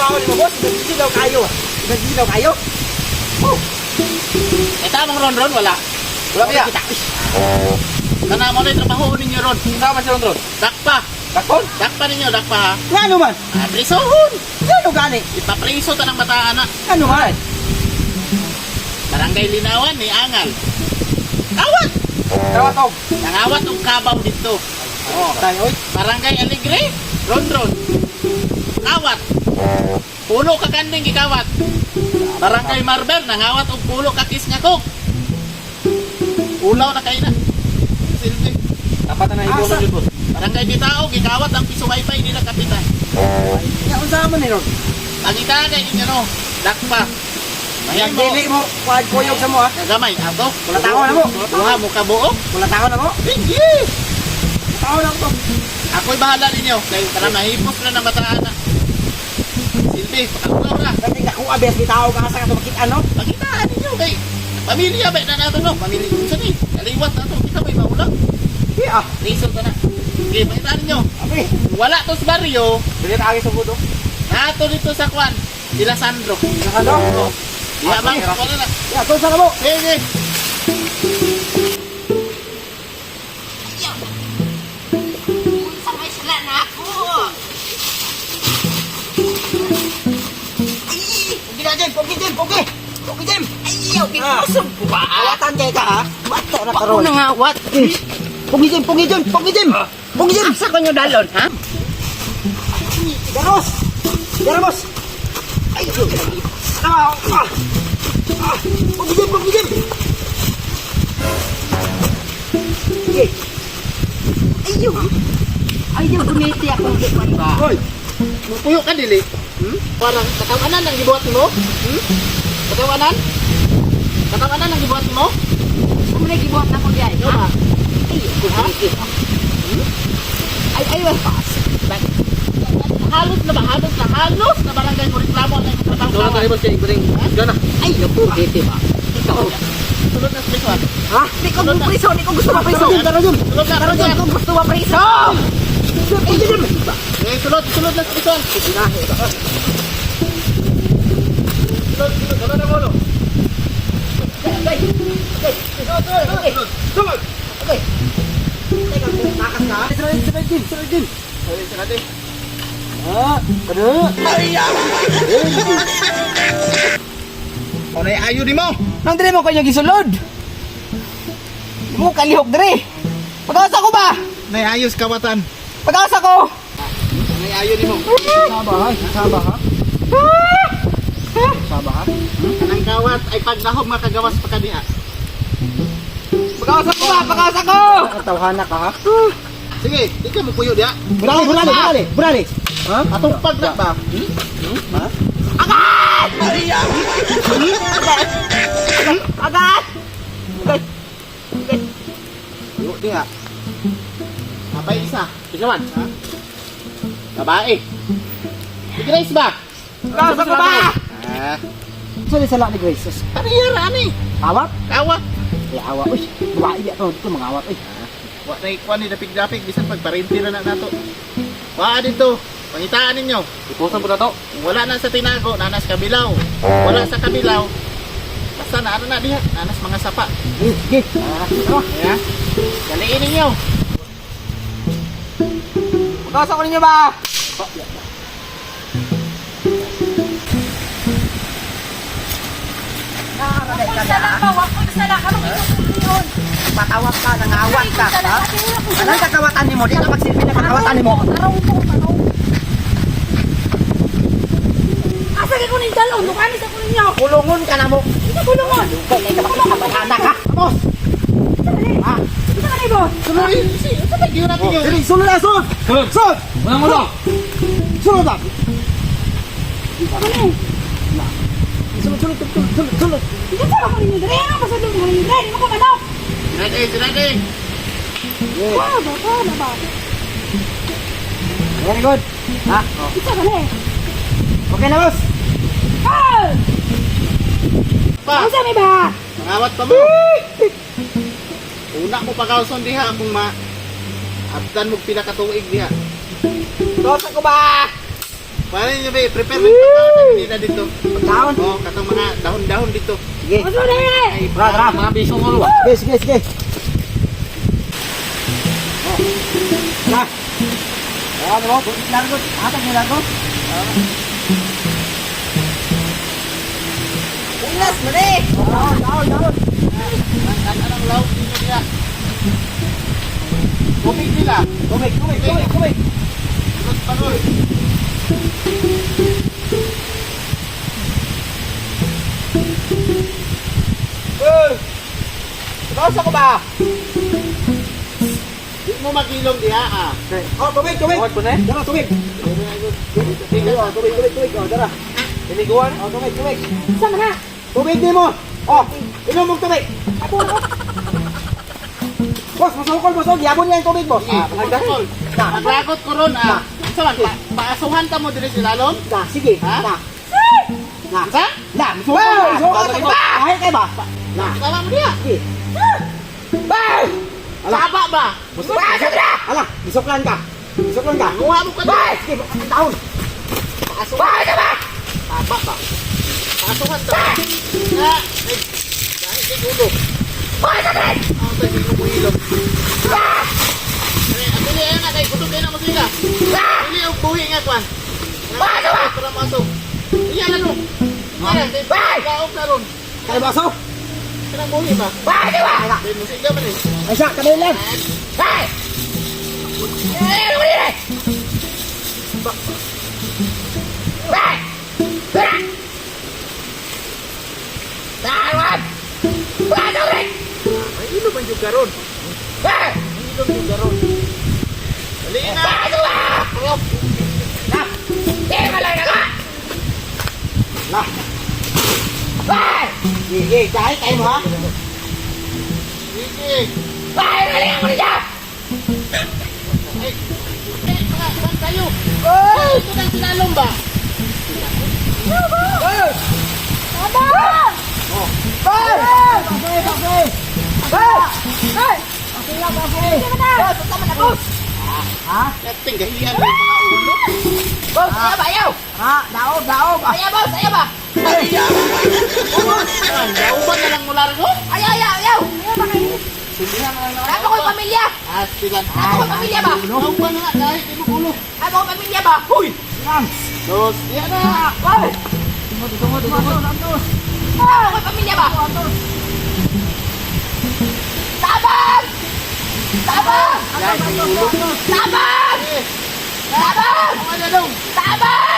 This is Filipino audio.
trabaho ni mo, boss. Nagsilaw kayo. Nagsilaw kayo. Oh. Eh, tamang ron, wala. Wala kaya. Kana mo na yung trabaho ninyo ron. Tama si Ron. Dakpa. Dakon? Dakpa ninyo, dakpa ha. Nga ano man? Prisohon. Ano gani? Ipapriso ta ng bataan na. Ano man? Barangay Linawan ni Angal. Awat. Tawatog. Nangawat ang kabaw dito. Oh, tayo. Barangay Alegre. Ron. Awat. Pulo ka kanding ikawat. Barangay Marber. Nangawat ang pulo kakis nga kok. Ulaw na kayo na. Silbi. Dapat na ibo Asa? na boss. Barangay Bitao. Gikawat ang piso wifi nila kapitan. Ya unsa man ni Ron? Pagitagay ninyo no. Dakpa. Yang Mahimo. dili mo kuad kuyog sa mo ha. Nagamay. Ato. Wala tao na mo. Tuha mo kabuo. Wala tao na mo. Sige. Tao na ko. Ako'y bahala ninyo. Kaya para mahipos na ng bataan na. Silbi. Pakakulaw na. Kasi naku abes ni tao ka sa kato ano? Pagitaan ninyo kay pamilya ba na nato no? Pamilya kung saan eh. Kaliwat na to. Kita may maulang. Di ah. Reason to na. Okay, pagitaan ninyo. Abi. Wala to sa baryo. Dili ta sa budo. Nato dito sa Kwan. Sila Sandro. Ano? Iya bang. Wala na. Ya, to sa mo. Sige. Sabay sila na ako. Pogi Jim. Ayaw, kinusog ko ba? Awatan kay ka ha. Bato na Ako karon. nangawat. Pogi Jim. Asa ko nyo dalon, ha? Garos. Ay, Pogi Jim. Sige. Ayaw, gumiti akong gitman ba? Hoy. Puyo ka dili. Parang katawanan ang gibuhat mo. Katawanan? Katawanan ang gibuhat mo? Kung may gibuhat na ko diyan, Ikaw ha? ba? Ayaw, gumiti. Ay, pas. Halos na barangay mo reklamo na yung trabaho Doon ka. tayo boss kay Ibring. Diyan na. Ay, gumiti ba? Ikaw. Sulod na speswal. Ha? Di ko priso, di ko gusto mapriso. Tara dun. Sulod na, Pero di ko gusto mapriso. Pogi Jim. Eh, sulod na speswal. Sulod na bolo. Takas ka. Sir Jim. Ah, kada. O na ayo di mo. Nang dire mo kanya gisulod. Mo kalihok dire. Pag-asa ko ba? Na ayos kawatan. Pag-asa ko. Na ayo di mo. Saba ha. Kanang kawat ay pagnahog makagawas pa kaniya. Pag-asa ko ba? Pag-asa ko. Tawhana ka ha. Sige, di ka mo puyo diya. Burali. Ha? Atong pagna ba? Agad. Puyo diya. Apay isa. Isa man. Ha? Babae. Grace ba? Pag-asa ko ba? Ah, Sorry sa ni Grace. parehara ni. Awat? Kawat. Awa. Uy, babae di ako. Ito mga awat. Uy. Wa na ikuan ni dapig-dapig bisan pagparintira na nato. Wa dito. Pangitaan ninyo. Ipusan po na to. Kung wala na sa tinago, nanas kabilaw. Wala sa kabilaw. Basta na ano na diha, nanas mga sapa. Sige. Kaya, daliin ninyo. Pag-asa ko ninyo ba? Patawat ka, nangawat ka, ha? Anong kakawatan ni mo? Di ka magsilbi na kakawatan ni mo. Asa ka ko ng dalon? Nukani sa ko ninyo. Kulungon ka na mo. Ito kulungon. Kaya ka makikabahana ka. Vamos! Ha? Ito ka na ibo. Sunod, sa bagyo natin yun. Dili, sunod na, sunod! Sunod! Walang mo lang! Sunod na! Sunod! Ito sa ko ninyo. Dere, ano masulong ko ninyo? Dere, di mo ko manok. Sinade. Ba? Very good! Ha? Ito ka na eh. Okay na, boss! Ah! Pa, Asa may ba? mangawat pa mo. Una ko pagkauson diha kung abdan mo pila ka tuig diha. Pag-asa ko ba? Para niyo ba, prepare mo yung pagkaon nila dito. Pagkaon. Oh, katong mga dahon-dahon dito. Sige. Ano na eh? Ay, Tara, tara. mga bisong ulo. Sige, sige, sige. Oh. Tara. Ano mo? Largo. Atag mo largo. Ulas, mali. Daon, daon, daon. Anong law dito niya? Tubig nila. Tubig, tubig, tubig, tubig. Sunod pa nun. Bawsa ko ba? Di mo magilong diha ah. Oh, tubig, tubig. Tawad ko na eh. Dara, tubig. Tingnan Oh, tubig, tubig, tubig. Oh, dara. Tiniguan. Oh, tubig, tubig. Sama na. Tubig din mo. Oh, inom mong tubig. Ako ako. Boss, masukol, boss. Oh, giyabon niya yung tubig, boss. Sige, Nagdahil. kumukol. Maglagot ko ron ah. Saman, paasuhan ka mo dili si Lalom? Na, sige. Ha? Na. Na. Sa? Na, masukol. Masukol. Kahit kayo ba? Na. Tama mo diha. Sige. Bye! Ala. Saba ba? Ala, bisoklan ka. Bisoklan ka. Kuha mo ka Bye! doon. Sige, taon. Paasuhan ka ba? Saba ba? Paasuhan ka ba? Ah, ay, kahit ay ulo. Ang tayo mo ilog. Ang dili yan na kay kutub din ang magliga. Dili ang buhi nga kwan. Para masok. Iyan na ron. Iyan, gaop na ron. Kayo baso? Kanang buhi ba? May musik ka man eh. Ay, siya, kamay lang. May ilo man yung garon. May ilo yung garon. Dali na. Na. Sige, kahit kayo mo, ha? Sige. Ay, mga saan kayo? Ay, ito na sinalong ba? Tama! Bye! Bakay, bakay! Bye! Hey! Bakay lang, bakay! Sige na! Boss, tama na, boss! Ha? Nating gahiyan mo yung mga ulo. Boss, ayaw ba, ayaw? Ha? Daob, daob! Ayaw, boss, ayaw ba? Nauban na lang mula rin mo? Ayaw, ayaw, ayaw! Ayaw ba kayo? Sindihan na lang na. Ano ko yung pamilya? Asilan. Ano ko yung pamilya ba? Nauban na nga dahil di mo ulo. Ano ko yung pamilya ba? Huy! Yan! Dos, yan na. Ay! Tungod, Santos! Ano ko yung pamilya ba? Tabang! Tabang! Dahil di ulo. Tabang! Tabang! Ano na daw? Tabang!